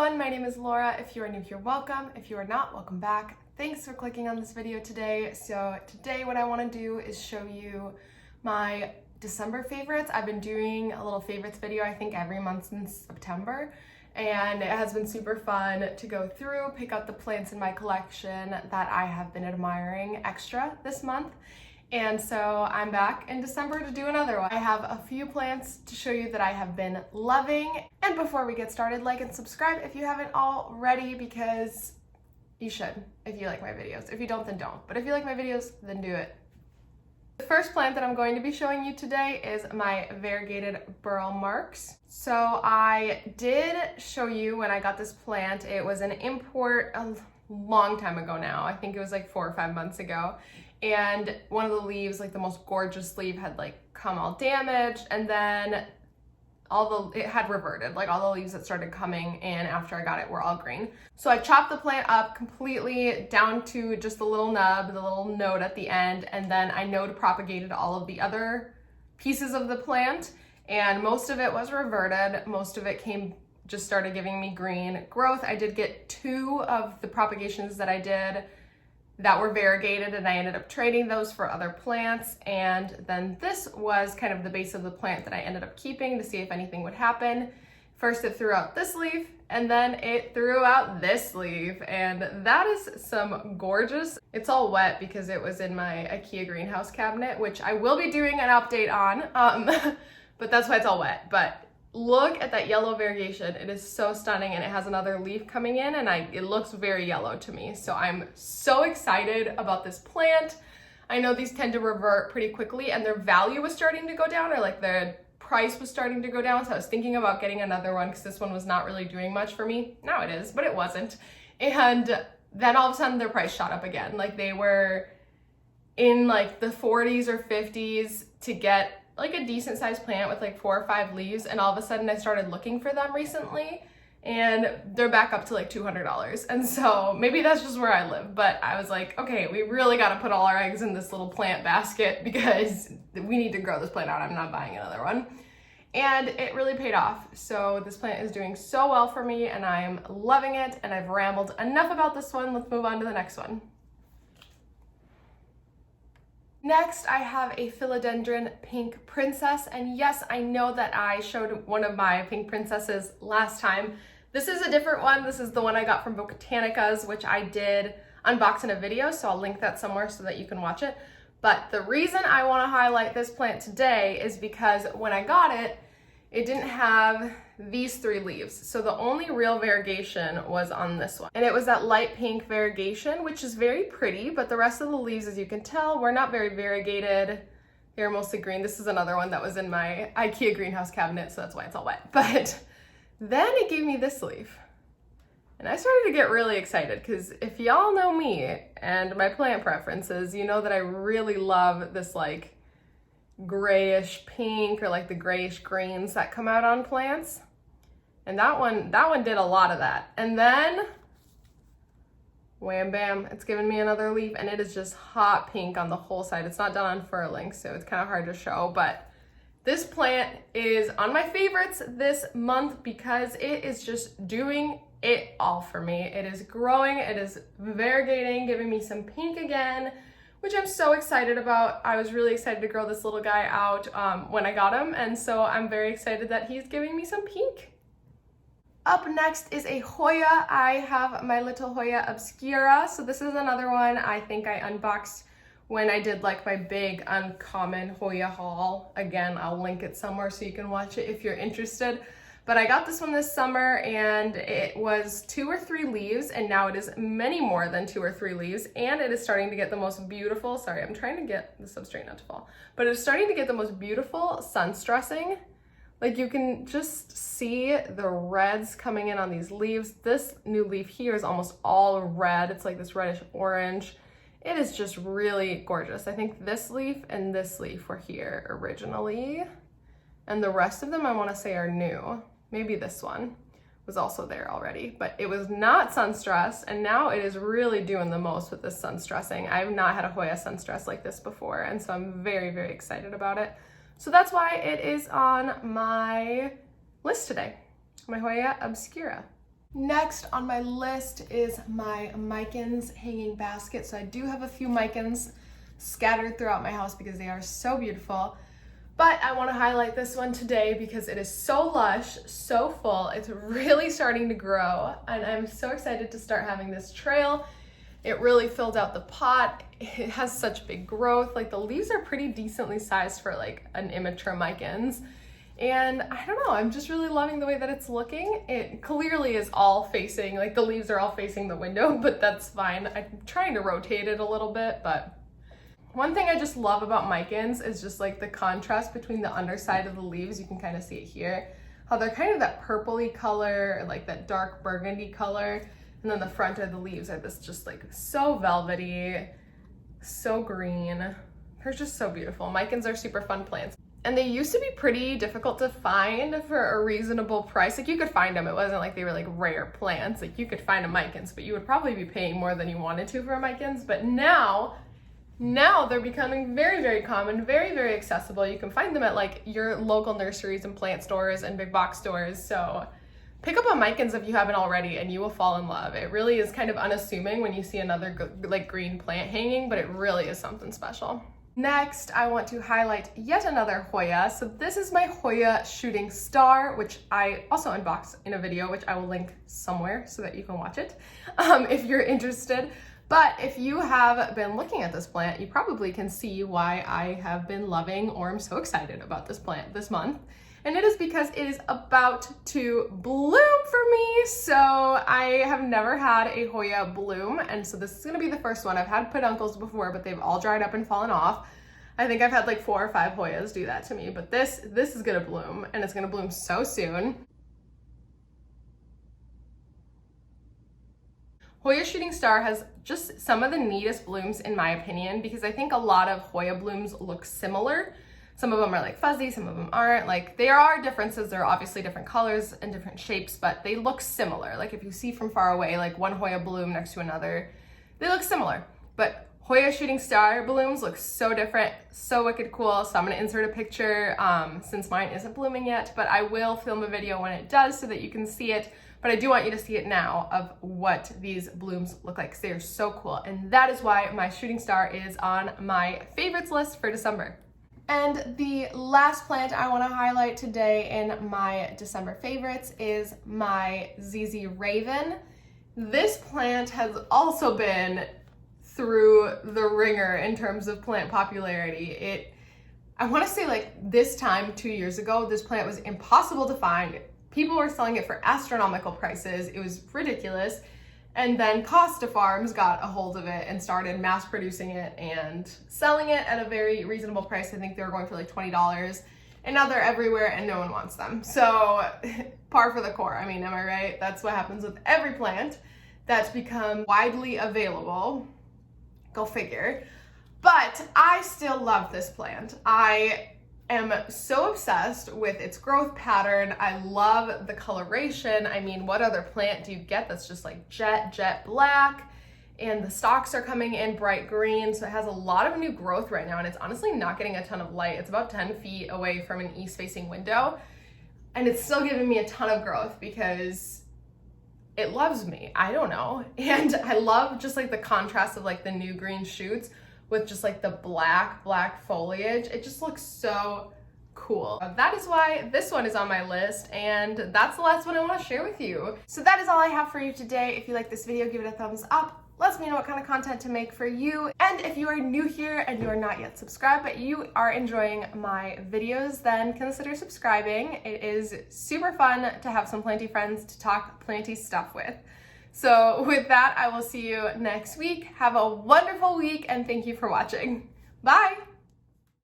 everyone, my name is Laura. If you are new here, welcome. If you are not, welcome back. Thanks for clicking on this video today. So today what I want to do is show you my December favorites. I've been doing a little favorites video, I think every month since September, and it has been super fun to go through, pick out the plants in my collection that I have been admiring extra this month. And so I'm back in December to do another one. I have a few plants to show you that I have been loving. And before we get started, like and subscribe if you haven't already, because you should if you like my videos. If you don't, then don't. But if you like my videos, then do it. The first plant that I'm going to be showing you today is my variegated burl marks. So I did show you when I got this plant. It was an import a long time ago now. I think it was like 4 or 5 months ago. And one of the leaves, like the most gorgeous leaf, had like come all damaged, and then it had reverted. Like all the leaves that started coming in after I got it were all green. So I chopped the plant up completely down to just the little nub, the little node at the end, and then I node propagated all of the other pieces of the plant, and most of it was reverted. Most of it just started giving me green growth. I did get 2 of the propagations that I did that were variegated, and I ended up trading those for other plants. And then this was kind of the base of the plant that I ended up keeping to see if anything would happen. First it threw out this leaf, and then it threw out this leaf, and that is some gorgeous. It's all wet because it was in my IKEA greenhouse cabinet, which I will be doing an update on, but that's why it's all wet. But look at that yellow variegation. It is so stunning, and it has another leaf coming in, and it looks very yellow to me. So I'm so excited about this plant. I know these tend to revert pretty quickly, and their value was starting to go down, or like their price was starting to go down. So I was thinking about getting another one because this one was not really doing much for me. Now it is, but it wasn't. And then all of a sudden their price shot up again. Like they were in like the 40s or 50s to get like a decent sized plant with like 4 or 5 leaves, and all of a sudden I started looking for them recently and they're back up to like $200. And so maybe that's just where I live, but I was like, okay, we really got to put all our eggs in this little plant basket because we need to grow this plant out. I'm not buying another one. And it really paid off. So this plant is doing so well for me and I'm loving it, and I've rambled enough about this one. Let's move on to the next one. Next, I have a Philodendron Pink Princess, and yes, I know that I showed one of my pink princesses last time. This is a different one. This is the one I got from Botanica's, which I did unbox in a video, so I'll link that somewhere so that you can watch it. But the reason I want to highlight this plant today is because when I got it, it didn't have these 3 leaves. So the only real variegation was on this one. And it was that light pink variegation, which is very pretty, but the rest of the leaves, as you can tell, were not very variegated. They're mostly green. This is another one that was in my IKEA greenhouse cabinet, so that's why it's all wet. But then it gave me this leaf. And I started to get really excited because if y'all know me and my plant preferences, you know that I really love this like grayish pink or like the grayish greens that come out on plants. And that one did a lot of that. And then wham bam, it's given me another leaf, and it is just hot pink on the whole side. It's not done unfurling, so it's kind of hard to show, but this plant is on my favorites this month because it is just doing it all for me. It is growing, it is variegating, giving me some pink again, which I'm so excited about. I was really excited to grow this little guy out when I got him, and so I'm very excited that he's giving me some pink. Up next is a Hoya. I have my little Hoya Obscura. So this is another one I think I unboxed when I did like my big uncommon Hoya haul. Again, I'll link it somewhere so you can watch it if you're interested. But I got this one this summer, and it was 2 or 3 leaves, and now it is many more than 2 or 3 leaves, and it is starting to get the most beautiful, sorry, I'm trying to get the substrate not to fall, but it's starting to get the most beautiful sun stressing. Like you can just see the reds coming in on these leaves. This new leaf here is almost all red. It's like this reddish orange. It is just really gorgeous. I think this leaf and this leaf were here originally, and the rest of them I want to say are new. Maybe this one was also there already, but it was not sun stressed, and now it is really doing the most with this sun stressing. I've not had a Hoya sun stress like this before, and so I'm very, very excited about it. So that's why it is on my list today, my Hoya Obscura. Next on my list is my micans hanging basket. So I do have a few micans scattered throughout my house because they are so beautiful. But I want to highlight this one today because it is so lush, so full. It's really starting to grow, and I'm so excited to start having this trail. It really filled out the pot. It has such big growth. Like, the leaves are pretty decently sized for like an immature micans. And I don't know, I'm just really loving the way that it's looking. It clearly is all facing, like the leaves are all facing the window, but that's fine. I'm trying to rotate it a little bit, but one thing I just love about micans is just like the contrast between the underside of the leaves. You can kind of see it here, how they're kind of that purpley color, like that dark burgundy color. And then the front of the leaves are this just like so velvety, so green. They're just so beautiful. Micans are super fun plants. And they used to be pretty difficult to find for a reasonable price. Like, you could find them. It wasn't like they were like rare plants. Like, you could find a micans, but you would probably be paying more than you wanted to for a micans. But now they're becoming very, very common, very, very accessible. You can find them at like your local nurseries and plant stores and big box stores. So pick up a micans if you haven't already, and you will fall in love. It really is kind of unassuming when you see another like green plant hanging, but it really is something special. Next, I want to highlight yet another Hoya. So this is my Hoya Shooting Star, which I also unboxed in a video, which I will link somewhere so that you can watch it if you're interested. But if you have been looking at this plant, you probably can see why I have been loving or am so excited about this plant this month. And it is because it is about to bloom for me. So I have never had a Hoya bloom, and so this is gonna be the first one. I've had peduncles before, but they've all dried up and fallen off. I think I've had like 4 or 5 Hoyas do that to me, but this is gonna bloom, and it's gonna bloom so soon. Hoya Shooting Star has just some of the neatest blooms in my opinion, because I think a lot of Hoya blooms look similar. Some of them are like fuzzy, some of them aren't. Like, there are differences. There are obviously different colors and different shapes, but they look similar. Like, if you see from far away, like one Hoya bloom next to another, they look similar. But Hoya Shooting Star blooms look so different, so wicked cool. So I'm gonna insert a picture since mine isn't blooming yet, but I will film a video when it does so that you can see it. But I do want you to see it now of what these blooms look like, because they are so cool. And that is why my Shooting Star is on my favorites list for December. And the last plant I want to highlight today in my December favorites is my ZZ Raven. This plant has also been through the ringer in terms of plant popularity. I want to say like this time 2 years ago, this plant was impossible to find. People were selling it for astronomical prices. It was ridiculous. And then Costa Farms got a hold of it and started mass producing it and selling it at a very reasonable price. I think they were going for like $20. And now they're everywhere and no one wants them. So par for the course. I mean, am I right? That's what happens with every plant that's become widely available. Go figure. But I still love this plant. I am so obsessed with its growth pattern. I love the coloration. I mean, what other plant do you get that's just like jet black? And the stalks are coming in bright green, so it has a lot of new growth right now, and it's honestly not getting a ton of light. It's about 10 feet away from an east-facing window, and it's still giving me a ton of growth because it loves me. I don't know. And I love just like the contrast of like the new green shoots with just like the black foliage. It just looks so cool. That is why this one is on my list, and that's the last one I want to share with you. So that is all I have for you today. If you like this video, give it a thumbs up. Let me know what kind of content to make for you. And if you are new here and you are not yet subscribed, but you are enjoying my videos, then consider subscribing. It is super fun to have some planty friends to talk planty stuff with. So with that, I will see you next week. Have a wonderful week, and thank you for watching. Bye!